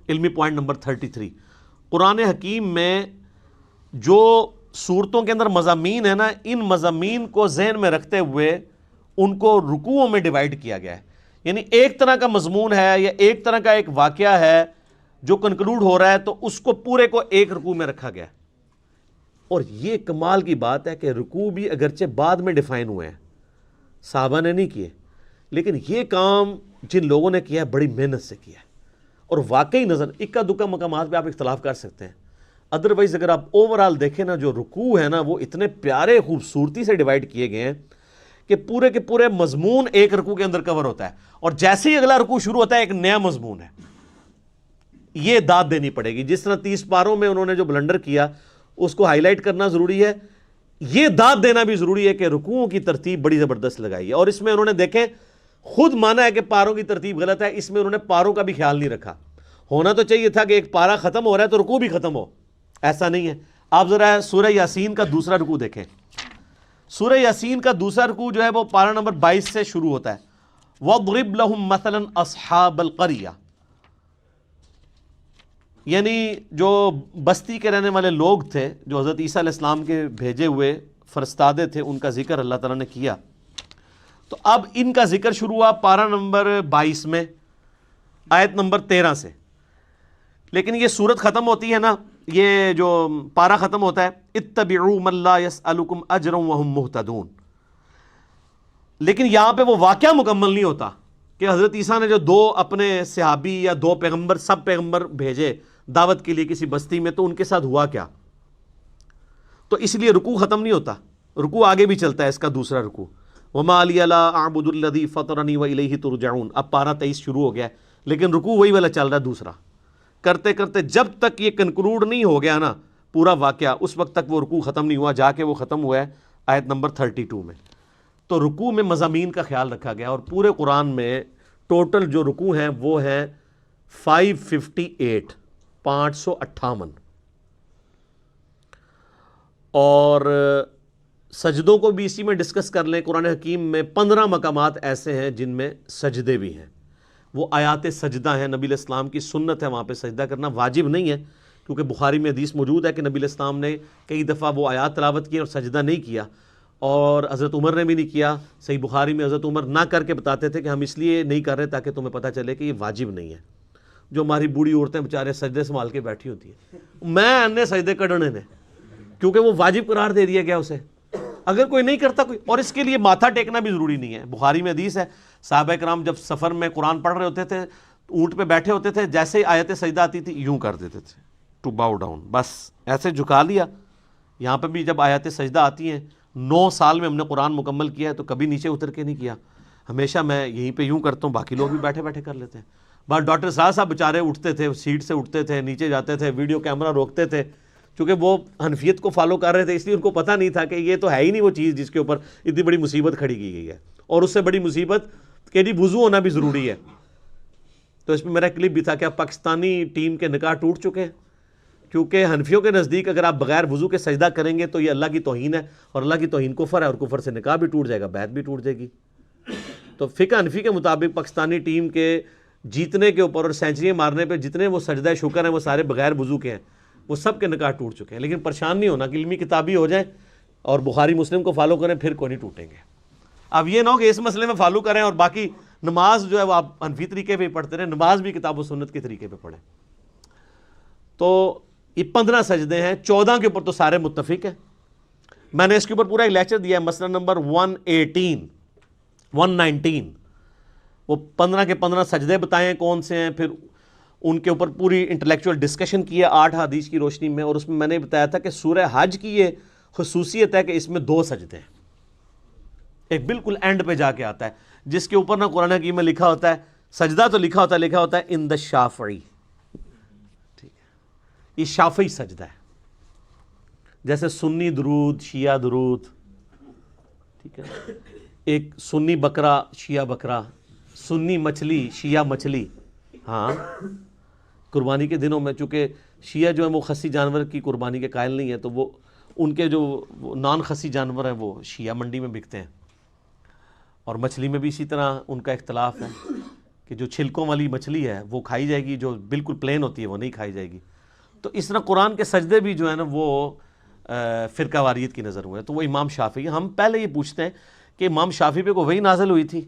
علمی point number 33، قرآن حکیم میں جو صورتوں کے اندر مضامین ہیں نا، ان مضامین کو ذہن میں رکھتے ہوئے ان کو رکوعوں میں ڈیوائیڈ کیا گیا ہے. یعنی ایک طرح کا مضمون ہے یا ایک طرح کا ایک واقعہ ہے جو کنکلوڈ ہو رہا ہے، تو اس کو پورے کو ایک رکوع میں رکھا گیا ہے. اور یہ کمال کی بات ہے کہ رکوع بھی اگرچہ بعد میں ڈیفائن ہوئے ہیں، صحابہ نے نہیں کیے، لیکن یہ کام جن لوگوں نے کیا ہے بڑی محنت سے کیا ہے. اور واقعی نظر اکا دکا مقامات پہ آپ اختلاف کر سکتے ہیں، ادروائز اگر آپ اوورال دیکھیں نا، جو رکوع ہے نا وہ اتنے پیارے خوبصورتی سے ڈیوائیڈ کیے گئے ہیں کہ پورے کے پورے مضمون ایک رکوع کے اندر کور ہوتا ہے، اور جیسے ہی اگلا رکوع شروع ہوتا ہے ایک نیا مضمون ہے. یہ داد دینی پڑے گی. جس طرح 30 پاروں میں انہوں نے جو بلنڈر کیا اس کو ہائی لائٹ کرنا ضروری ہے، یہ داد دینا بھی ضروری ہے کہ رکوعوں کی ترتیب بڑی زبردست لگائی ہے. اور اس میں انہوں نے دیکھیں خود مانا ہے کہ پاروں کی ترتیب غلط ہے، اس میں انہوں نے پاروں کا بھی خیال نہیں رکھا. ہونا تو چاہیے تھا کہ ایک پارا ختم ہو رہا ہے تو رکوع بھی ختم ہو، ایسا نہیں ہے. آپ ذرا سورہ یاسین کا دوسرا رکوع دیکھیں. سورہ یاسین کا دوسرا رکوع جو ہے وہ پارہ نمبر 22 سے شروع ہوتا ہے. وَاضْرِبْ لَهُمْ مَثَلًا أَصْحَابَ الْقَرْيَةِ، یعنی جو بستی کے رہنے والے لوگ تھے جو حضرت عیسیٰ علیہ السلام کے بھیجے ہوئے فرستادے تھے، ان کا ذکر اللہ تعالیٰ نے کیا. تو اب ان کا ذکر شروع ہوا پارہ نمبر 22 میں آیت نمبر 13 سے. لیکن یہ سورت ختم ہوتی ہے نا، یہ جو پارہ ختم ہوتا ہے اتبعوا من لا يسألكم اجرا وهم مهتدون، لیکن یہاں پہ وہ واقعہ مکمل نہیں ہوتا کہ حضرت عیسیٰ نے جو 2 اپنے صحابی یا 2 پیغمبر، سب پیغمبر بھیجے دعوت کے لیے کسی بستی میں، تو ان کے ساتھ ہوا کیا. تو اس لیے رکوع ختم نہیں ہوتا، رکوع آگے بھی چلتا ہے. اس کا دوسرا رکوع وما لی لا اعبد الذی فطرنی والیہ ترجعون، اب پارہ 23 شروع ہو گیا ہے، لیکن رکوع وہی والا چل رہا ہے دوسرا. کرتے کرتے جب تک یہ کنکلوڈ نہیں ہو گیا نا پورا واقعہ، اس وقت تک وہ رکوع ختم نہیں ہوا. جا کے وہ ختم ہوا ہے آیت نمبر 32 میں. تو رکوع میں مضامین کا خیال رکھا گیا، اور پورے قرآن میں ٹوٹل جو رکوع ہیں وہ ہیں 558، 558. اور سجدوں کو بھی اسی میں ڈسکس کر لیں. قرآن حکیم میں 15 مقامات ایسے ہیں جن میں سجدے بھی ہیں. وہ آیات سجدہ ہیں، نبی علیہ السلام کی سنت ہے وہاں پہ سجدہ کرنا، واجب نہیں ہے، کیونکہ بخاری میں حدیث موجود ہے کہ نبی علیہ السلام نے کئی دفعہ وہ آیات تلاوت کی اور سجدہ نہیں کیا، اور حضرت عمر نے بھی نہیں کیا. صحیح بخاری میں حضرت عمر نہ کر کے بتاتے تھے کہ ہم اس لیے نہیں کر رہے تاکہ تمہیں پتہ چلے کہ یہ واجب نہیں ہے. جو ہماری بوڑھی عورتیں بیچارے سجدے سنبھال کے بیٹھی ہوتی ہیں، میں انے سجدے کڈنے نے، کیونکہ وہ واجب قرار دے دیا گیا اسے. اگر کوئی نہیں کرتا کوئی، اور اس کے لیے ماتھا ٹیکنا بھی ضروری نہیں ہے. بخاری میں حدیث ہے صحابہ کرام جب سفر میں قرآن پڑھ رہے ہوتے تھے، اونٹ پہ بیٹھے ہوتے تھے، جیسے ہی آیت سجدہ آتی تھی یوں کر دیتے تھے، ٹو باؤ ڈاؤن، بس ایسے جھکا لیا. یہاں پہ بھی جب آیات سجدہ آتی ہیں، 9 سال میں ہم نے قرآن مکمل کیا ہے تو کبھی نیچے اتر کے نہیں کیا، ہمیشہ میں یہیں پہ یوں کرتا ہوں، باقی لوگ بھی بیٹھے بیٹھے کر لیتے ہیں. بس ڈاکٹر صاحب بیچارے اٹھتے تھے، سیٹ سے اٹھتے تھے، نیچے جاتے تھے، ویڈیو کیمرہ روکتے تھے، چونکہ وہ حنفیت کو فالو کر رہے تھے، اس لیے ان کو پتہ نہیں تھا کہ یہ تو ہے ہی نہیں وہ چیز جس کے اوپر اتنی بڑی مصیبت کھڑی کی گئی ہے. اور اس سے بڑی مصیبت کہ جی وضو ہونا بھی ضروری ہے. تو اس میں میرا کلپ بھی تھا کہ اب پاکستانی ٹیم کے نکاح ٹوٹ چکے ہیں، کیونکہ حنفیوں کے نزدیک اگر آپ بغیر وضو کے سجدہ کریں گے تو یہ اللہ کی توہین ہے، اور اللہ کی توہین کفر ہے، اور کفر سے نکاح بھی ٹوٹ جائے گا، بیعت بھی ٹوٹ جائے گی. تو فقہ حنفی کے مطابق پاکستانی ٹیم کے جیتنے کے اوپر اور سینچریاں مارنے پہ جتنے وہ سجدہ شکر ہیں وہ سارے بغیر وضو کے ہیں، وہ سب کے نکاح ٹوٹ چکے ہیں. لیکن پریشان نہیں ہونا کہ علمی کتابی ہو جائیں اور بخاری مسلم کو فالو کریں پھر کوئی نہیں ٹوٹیں گے. اب یہ نہ ہو کہ اس مسئلے میں فالو کریں اور باقی نماز جو ہے وہ آپ حنفی طریقے پہ پڑھتے رہیں، نماز بھی کتاب و سنت کے طریقے پہ پڑھیں. تو یہ 15 سجدے ہیں، 14 کے اوپر تو سارے متفق ہیں. میں نے اس کے اوپر پورا ایک لیکچر دیا ہے، مسئلہ نمبر 119، وہ 15 کے 15 سجدے بتائیں کون سے ہیں، پھر ان کے اوپر پوری انٹلیکچوئل ڈسکشن کی ہے 8 حدیث کی روشنی میں. اور اس میں نے بتایا تھا کہ سورہ حج کی یہ خصوصیت ہے کہ اس میں 2 سجدے ہیں، ایک بالکل اینڈ پہ جا کے آتا ہے جس کے اوپر نہ قرآن حکیم میں لکھا ہوتا ہے سجدہ، تو لکھا ہوتا ہے ان دا شافعی. ٹھیک ہے، یہ شافعی سجدہ ہے، جیسے سنی درود، شیعہ درود. ٹھیک ہے، ایک سنی بکرا، شیعہ بکرا، سنی مچھلی، شیعہ مچھلی. ہاں، قربانی کے دنوں میں چونکہ شیعہ جو ہے وہ خسی جانور کی قربانی کے قائل نہیں ہے، تو وہ ان کے جو نان خسی جانور ہیں وہ شیعہ منڈی میں بکتے ہیں، اور مچھلی میں بھی اسی طرح ان کا اختلاف ہے. کہ جو چھلکوں والی مچھلی ہے وہ کھائی جائے گی، جو بالکل پلین ہوتی ہے وہ نہیں کھائی جائے گی. تو اس طرح قرآن کے سجدے بھی جو ہے نا وہ فرقہ واریت کی نظر ہوئے. تو وہ امام شافعی، ہم پہلے یہ پوچھتے ہیں کہ امام شافعی پہ کوئی وحی نازل ہوئی تھی؟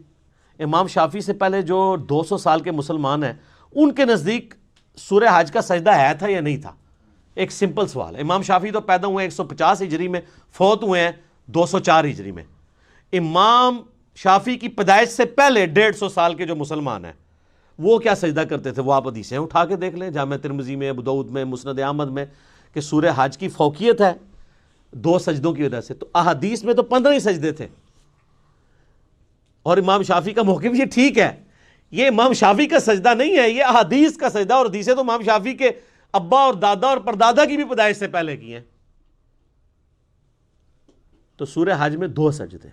امام شافعی سے پہلے جو 200 سال کے مسلمان ہیں ان کے نزدیک سورہ حج کا سجدہ ہے تھا یا نہیں تھا؟ ایک سمپل سوال ہے. امام شافعی تو پیدا ہوئے 150 ہجری میں، فوت ہوئے ہیں 204 ہجری میں. امام شافعی کی پیدائش سے پہلے 150 سال کے جو مسلمان ہیں وہ کیا سجدہ کرتے تھے؟ وہ آپ حدیثیں اٹھا کے دیکھ لیں، جامع ترمذی میں، ابو داؤد میں، مسند احمد میں، کہ سورہ حج کی فوقیت ہے 2 سجدوں کی وجہ سے. تو احادیث میں تو 15 ہی سجدے تھے. اور امام شافعی کا موقف یہ ٹھیک ہے، یہ امام شافعی کا سجدہ نہیں ہے، یہ احادیث کا سجدہ. اور حدیثیں تو امام شافعی کے ابا اور دادا اور پردادا کی بھی پیدائش سے پہلے کی ہیں. تو سورہ حج میں 2 سجدے.